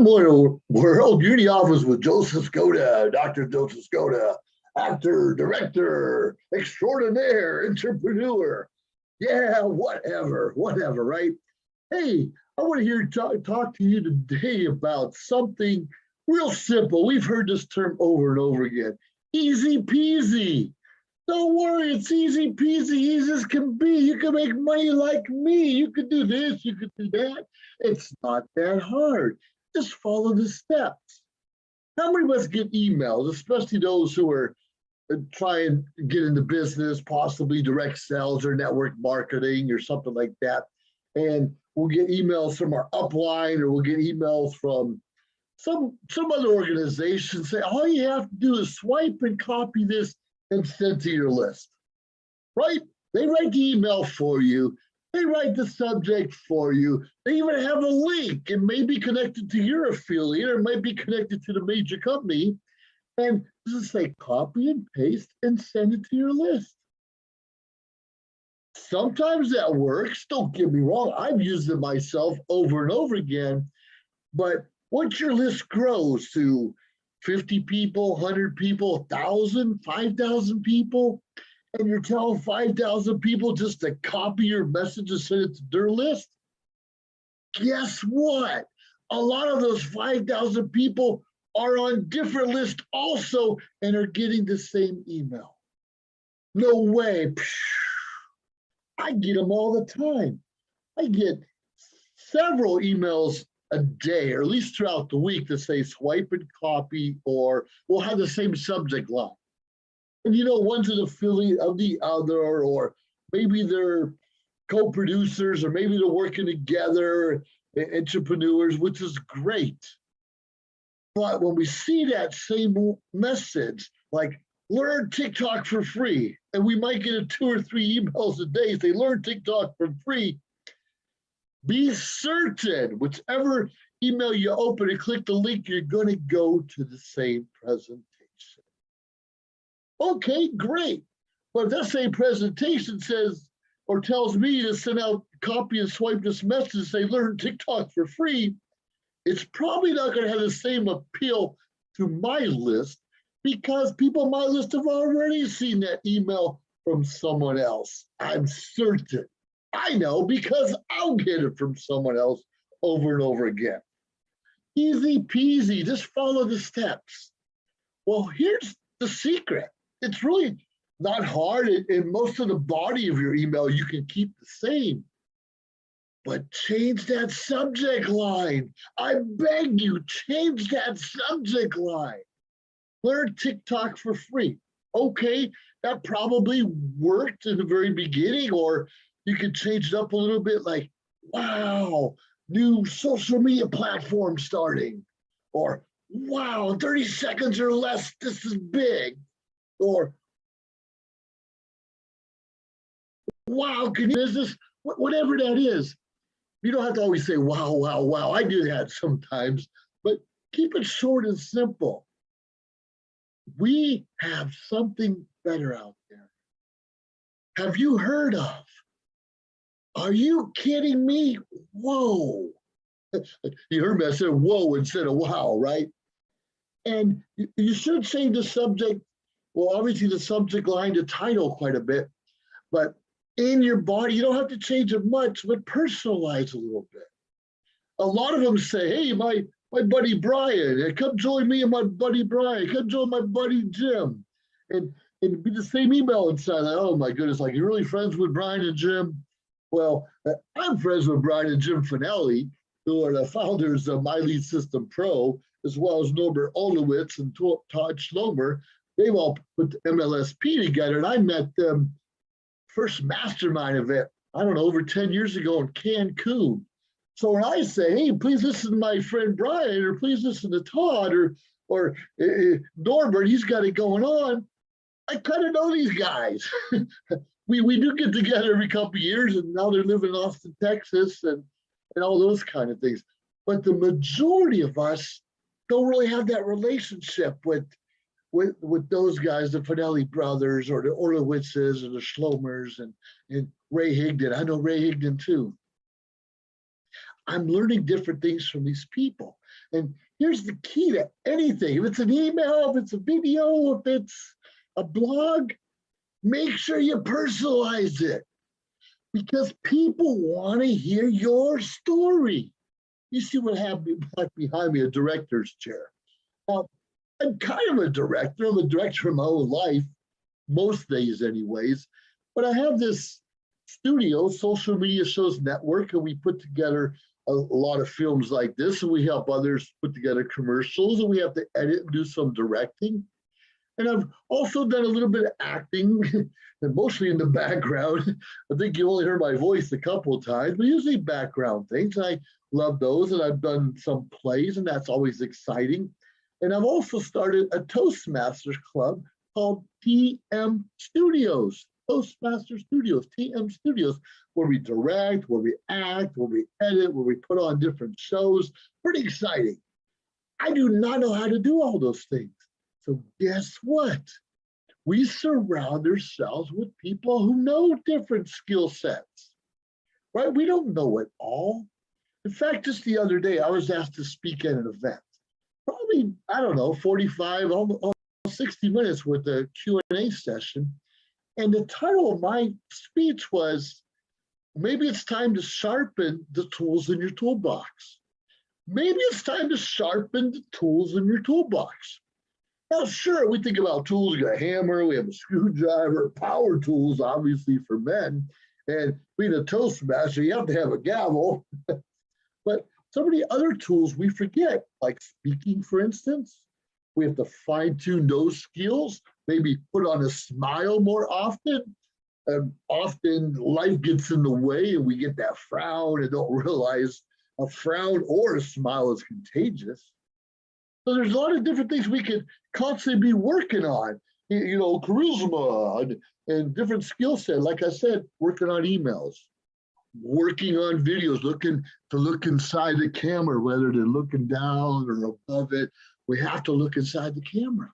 World. You're in the office with Joseph Skoda, Dr. Joseph Skoda, actor, director, extraordinaire, entrepreneur. Yeah, whatever, right? Hey, I want to talk to you today about something real simple. We've heard this term over and over again. Easy peasy. Don't worry, it's easy peasy, easy as can be. You can make money like me. You can do this, you can do that. It's not that hard. Just follow the steps. How many of us get emails, especially those who are trying to get into business, possibly direct sales or network marketing or something like that? And we'll get emails from our upline, or we'll get emails from some other organization say, all you have to do is swipe and copy this and send to your list, right? They write the email for you. They write the subject for you. They even have a link. It may be connected to your affiliate, or it might be connected to the major company. And just say copy and paste and send it to your list. Sometimes that works. Don't get me wrong. I've used it myself over and over again. But once your list grows to 50 people, 100 people, 1,000, 5,000 people, and you're telling 5,000 people just to copy your message and send it to their list, guess what? A lot of those 5,000 people are on different lists also and are getting the same email. No way. I get them all the time. I get several emails a day, or at least throughout the week, that say swipe and copy, or we'll have the same subject line. And one's an affiliate of the other, or maybe they're co-producers, or maybe they're working together, entrepreneurs, which is great. But when we see that same message, like learn TikTok for free, and we might get 2 or 3 emails a day, say learn TikTok for free, be certain, whichever email you open and click the link, you're going to go to the same presentation. Okay, great. But if that same presentation says or tells me to send out, copy and swipe this message and say learn TikTok for free, it's probably not going to have the same appeal to my list, because people on my list have already seen that email from someone else. I'm certain. I know, because I'll get it from someone else over and over again. Easy peasy, just follow the steps. Well, here's the secret. It's really not hard. In most of the body of your email, you can keep the same. But change that subject line. I beg you, change that subject line. Learn TikTok for free. Okay, that probably worked in the very beginning, or you could change it up a little bit, like, wow, new social media platform starting, or wow, 30 seconds or less, this is big, or wow, can you business, whatever that is. You don't have to always say, wow, wow, wow. I do that sometimes, but keep it short and simple. We have something better out there. Have you heard of? Are you kidding me? Whoa. You heard me, I said whoa instead of wow, right? And you should change the subject, well, obviously the subject line, the title quite a bit, but in your body, you don't have to change it much, but personalize a little bit. A lot of them say, hey, my buddy Brian, come join me and my buddy Brian, come join my buddy Jim. And be the same email inside. Like, oh my goodness, like, you're really friends with Brian and Jim? Well, I'm friends with Brian and Jim Finelli, who are the founders of My Lead System Pro, as well as Norbert Olowitz and Todd Schlomer. They've all put the MLSP together, and I met them first mastermind event, I don't know, over 10 years ago in Cancun. So when I say, hey, please listen to my friend Brian, or please listen to Todd, or Norbert, he's got it going on, I kind of know these guys. We do get together every couple of years, and now they're living in Austin, Texas, and all those kind of things. But the majority of us don't really have that relationship with those guys, the Finelli brothers, or the Orlowitzes, or the Schlomers, and Ray Higdon. I know Ray Higdon too. I'm learning different things from these people. And here's the key to anything. If it's an email, if it's a video, if it's a blog, make sure you personalize it because people want to hear your story. You see what happened behind me, a director's chair. Now, I'm kind of a director. I'm a director of my own life, most days anyways, but I have this studio, Social Media Shows Network, and we put together a lot of films like this, and we help others put together commercials, and we have to edit and do some directing. And I've also done a little bit of acting, and mostly in the background. I think you only heard my voice a couple of times, but usually background things. I love those, and I've done some plays, and that's always exciting. And I've also started a Toastmasters club called TM Studios, Toastmaster Studios, TM Studios, where we direct, where we act, where we edit, where we put on different shows. Pretty exciting. I do not know how to do all those things. So guess what? We surround ourselves with people who know different skill sets, right? We don't know it all. In fact, just the other day, I was asked to speak at an event. Probably, I don't know, 45, almost 60 minutes with a Q&A session. And the title of my speech was, maybe it's time to sharpen the tools in your toolbox. Maybe it's time to sharpen the tools in your toolbox. Now, sure, we think about tools. We got a hammer, we have a screwdriver, power tools, obviously for men. And being a Toastmaster, you have to have a gavel. But some of the other tools we forget, like speaking, for instance. We have to fine-tune those skills, maybe put on a smile more often. Often life gets in the way and we get that frown and don't realize a frown or a smile is contagious. So there's a lot of different things we could constantly be working on, you know, charisma and different skill set. Like I said, working on emails, working on videos, looking to look inside the camera, whether they're looking down or above it. We have to look inside the camera.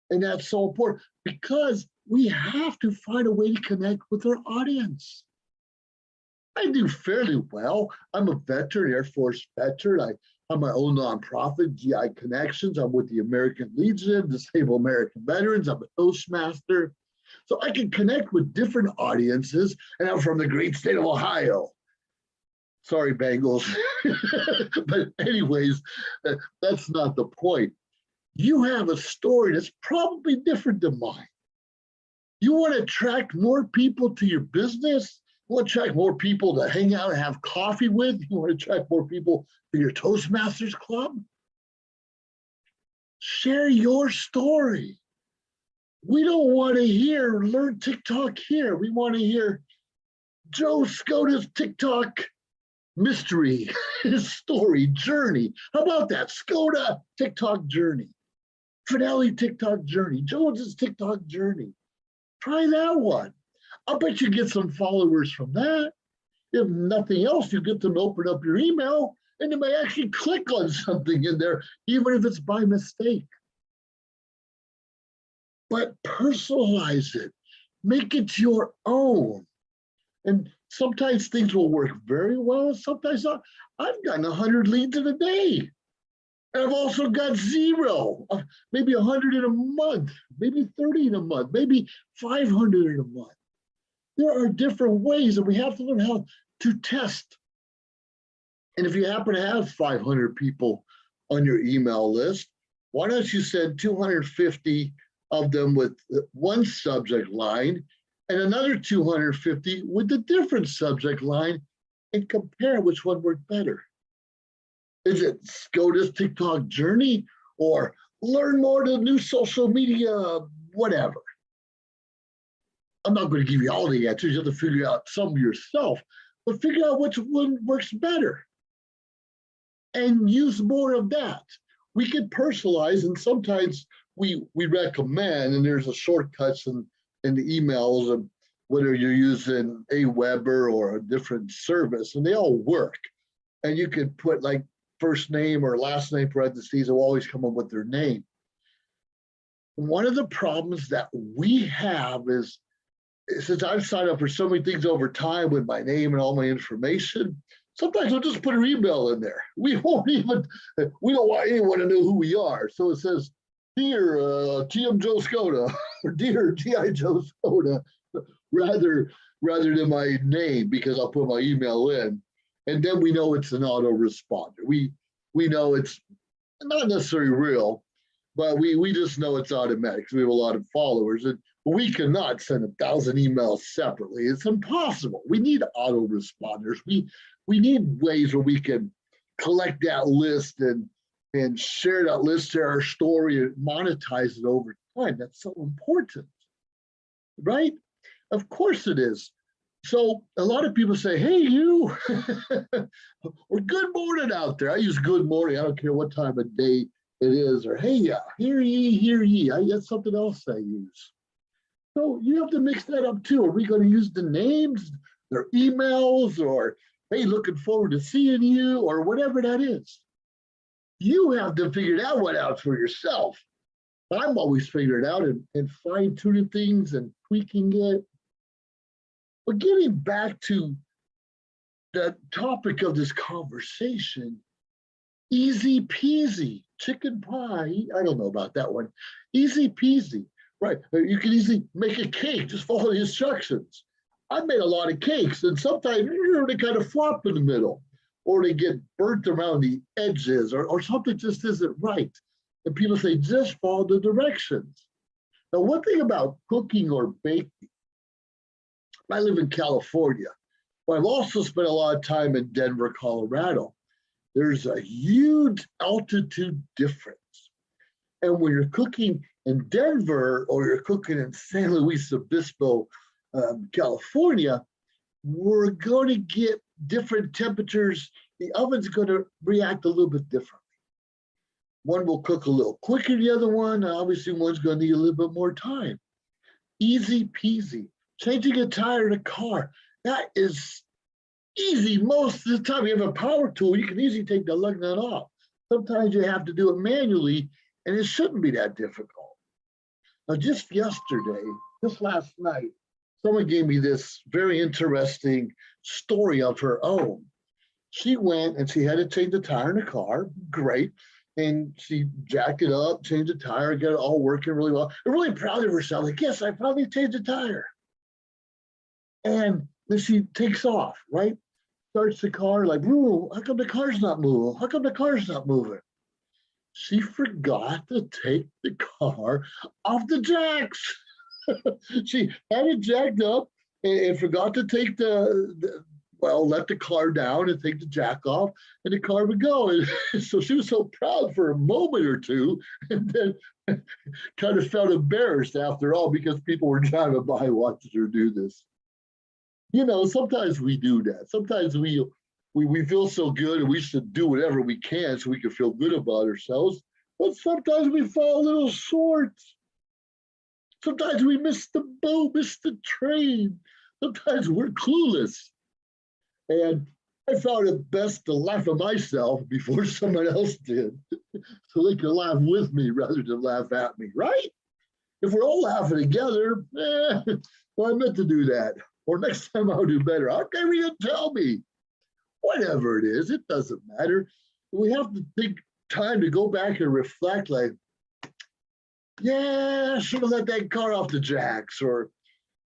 And that's so important because we have to find a way to connect with our audience. I do fairly well. I'm a veteran, Air Force veteran. I have my own nonprofit, GI Connections. I'm with the American Legion, Disabled American Veterans. I'm a Toastmaster. So I can connect with different audiences, and I'm from the great state of Ohio. Sorry, Bengals. But anyways, that's not the point. You have a story that's probably different than mine. You want to attract more people to your business. You want to attract more people to hang out and have coffee with. You want to attract more people to your Toastmasters club. Share your story. We don't want to hear learn TikTok here. We want to hear Joe Skoda's TikTok mystery, his story, journey. How about that? Skoda TikTok journey. Finale TikTok journey. Jones's TikTok journey. Try that one. I'll bet you get some followers from that. If nothing else, you get them to open up your email and they may actually click on something in there, even if it's by mistake. But personalize it. Make it your own. And sometimes things will work very well. Sometimes not. I've gotten 100 leads in a day. And I've also got 0, maybe 100 in a month, maybe 30 in a month, maybe 500 in a month. There are different ways, and we have to learn how to test. And if you happen to have 500 people on your email list, why don't you send 250 of them with one subject line and another 250 with a different subject line and compare which one worked better? Is it Skoda's TikTok journey or learn more to new social media, whatever? I'm not going to give you all the answers. You have to figure out some yourself, but figure out which one works better and use more of that. We can personalize, and sometimes we recommend, and there's a shortcuts in the emails of whether you're using Aweber or a different service, and they all work. And you can put like first name or last name parentheses, will always come up with their name. One of the problems that we have is, since I've signed up for so many things over time with my name and all my information, Sometimes we'll just put an email in there. We don't want anyone to know who we are. So it says, dear TM Joe Skoda, or dear GI Joe Skoda, rather than my name, because I'll put my email in. And then we know it's an autoresponder. We know it's not necessarily real, but we just know it's automatic because we have a lot of followers. And we cannot send 1,000 emails separately. It's impossible. We need autoresponders. We need ways where we can collect that list and share that list, share our story, and monetize it over time. That's so important, right? Of course it is. So a lot of people say, hey, you, or good morning out there. I use good morning. I don't care what time of day it is, or hey, hear ye, hear ye. That's something else I use. So you have to mix that up too. Are we going to use the names, their emails, or hey, looking forward to seeing you, or whatever that is? You have to figure that one out for yourself. I'm always figuring it out and fine-tuning things and tweaking it. But getting back to the topic of this conversation, easy peasy, chicken pie. I don't know about that one. Easy peasy, right? You can easily make a cake, just follow the instructions. I've made a lot of cakes, and sometimes they kind of flop in the middle, or they get burnt around the edges, or something just isn't right. And people say, just follow the directions. Now, one thing about cooking or baking, I live in California, but I've also spent a lot of time in Denver, Colorado. There's a huge altitude difference. And when you're cooking in Denver or you're cooking in San Luis Obispo, California, we're going to get different temperatures. The oven's going to react a little bit differently. One will cook a little quicker than the other one. Obviously, one's going to need a little bit more time. Easy peasy. Changing a tire in a car, that is easy most of the time. You have a power tool, you can easily take the lug nut off. Sometimes you have to do it manually, and it shouldn't be that difficult. Now, just yesterday, just last night, someone gave me this very interesting story of her own. She went and she had to change the tire in the car, great. And she jacked it up, changed the tire, got it all working really well. I'm really proud of herself. Like, yes, I finally changed the tire. And then she takes off, right? Starts the car like, ooh, how come the car's not moving? How come the car's not moving? She forgot to take the car off the jacks. She had it jacked up and forgot to take let the car down and take the jack off, and the car would go. And so she was so proud for a moment or two, and then kind of felt embarrassed after all because people were driving by watching her do this. You know, sometimes we do that. Sometimes we feel so good and we should do whatever we can so we can feel good about ourselves. But sometimes we fall a little short. Sometimes we miss the boat, miss the train. Sometimes we're clueless. And I found it best to laugh at myself before someone else did, so they could laugh with me rather than laugh at me, right? If we're all laughing together, well, I meant to do that. Or next time I'll do better. How come you didn't tell me? Whatever it is, it doesn't matter. We have to take time to go back and reflect like, yeah, I should have let that car off the jacks. Or,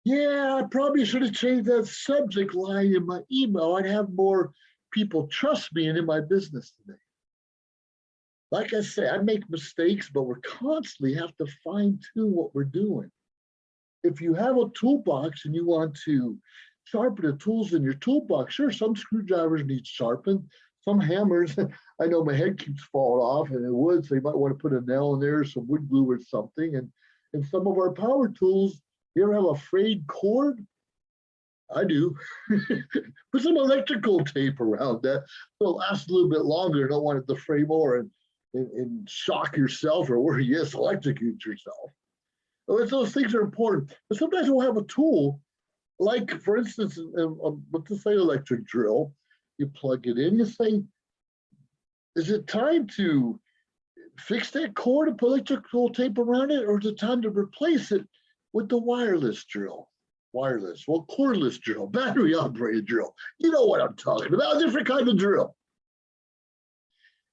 yeah, I probably should have changed that subject line in my email. I'd have more people trust me and in my business today. Like I say, I make mistakes, but we're constantly have to fine tune what we're doing. If you have a toolbox and you want to sharpen the tools in your toolbox, sure, some screwdrivers need sharpened, some hammers. I know my head keeps falling off and it would, so you might want to put a nail in there, some wood glue or something. And some of our power tools, you ever have a frayed cord? I do. Put some electrical tape around that. It'll last a little bit longer. You don't want it to fray more and shock yourself or yes, electrocute yourself. Those things are important. But sometimes we'll have a tool, like for instance, let's just say electric drill. You plug it in, you say, is it time to fix that cord and put electrical tape around it, or is it time to replace it with the wireless drill? wireless. Well, cordless drill, battery operated drill. You know what I'm talking about, a different kind of drill.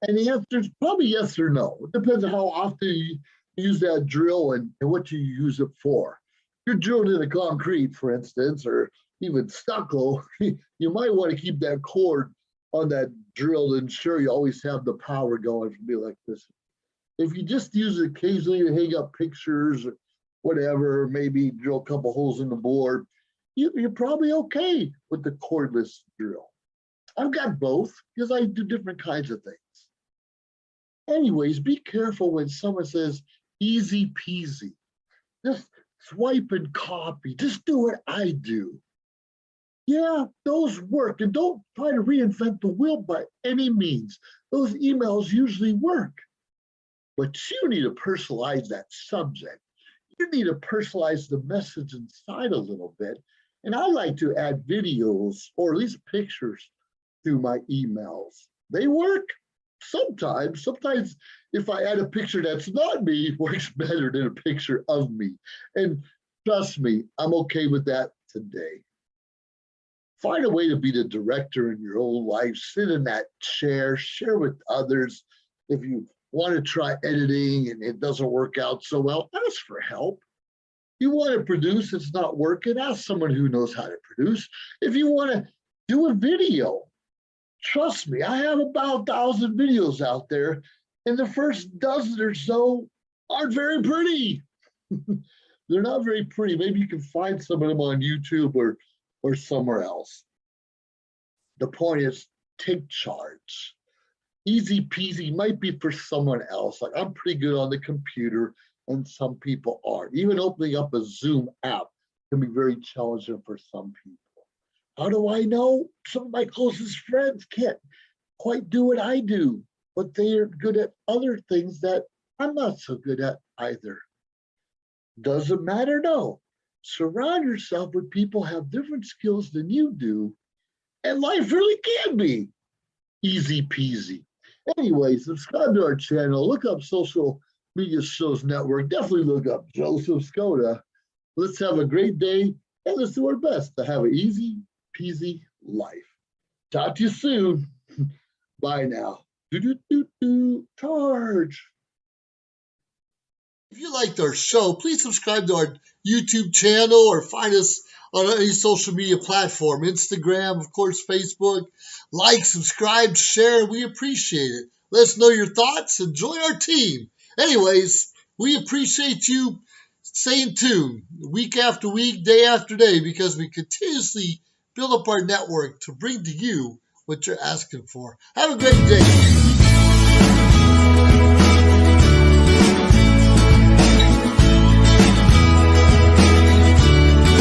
And the answer is probably yes or no. It depends on how often you use that drill and what you use it for. If you're drilling into concrete, for instance, or even stucco, you might want to keep that cord on that drill to ensure you always have the power going from the electricity. If you just use it occasionally to hang up pictures or whatever, maybe drill a couple holes in the board, you're probably okay with the cordless drill. I've got both because I do different kinds of things. Anyways, be careful when someone says easy peasy. Just swipe and copy. Just do what I do. Yeah, those work. And don't try to reinvent the wheel by any means. Those emails usually work. But you need to personalize that subject. You need to personalize the message inside a little bit. And I like to add videos or at least pictures through my emails. They work. Sometimes if I add a picture that's not me, it works better than a picture of me. And trust me, I'm okay with that today. Find a way to be the director in your own life. Sit in that chair, share with others. If you want to try editing and it doesn't work out so well, ask for help. You want to produce, it's not working, ask someone who knows how to produce. If you want to do a video, trust me, I have about 1,000 videos out there, and the first dozen or so aren't very pretty. They're not very pretty. Maybe you can find some of them on YouTube or somewhere else. The point is, take charge. Easy peasy might be for someone else. Like I'm pretty good on the computer, and some people aren't. Even opening up a Zoom app can be very challenging for some people. How do I know? Some of my closest friends can't quite do what I do, but they are good at other things that I'm not so good at either. Does it matter? No. Surround yourself with people who have different skills than you do, and life really can be easy peasy. Anyway, subscribe to our channel. Look up Social Media Shows Network. Definitely look up Joseph Skoda. Let's have a great day, and let's do our best to have an easy peasy life. Talk to you soon. Bye now. Charge. If you liked our show, please subscribe to our YouTube channel or find us on any social media platform, Instagram, of course, Facebook. Like, subscribe, share. We appreciate it. Let us know your thoughts and join our team. Anyways, we appreciate you staying tuned week after week, day after day, because we continuously build up our network to bring to you what you're asking for. Have a great day.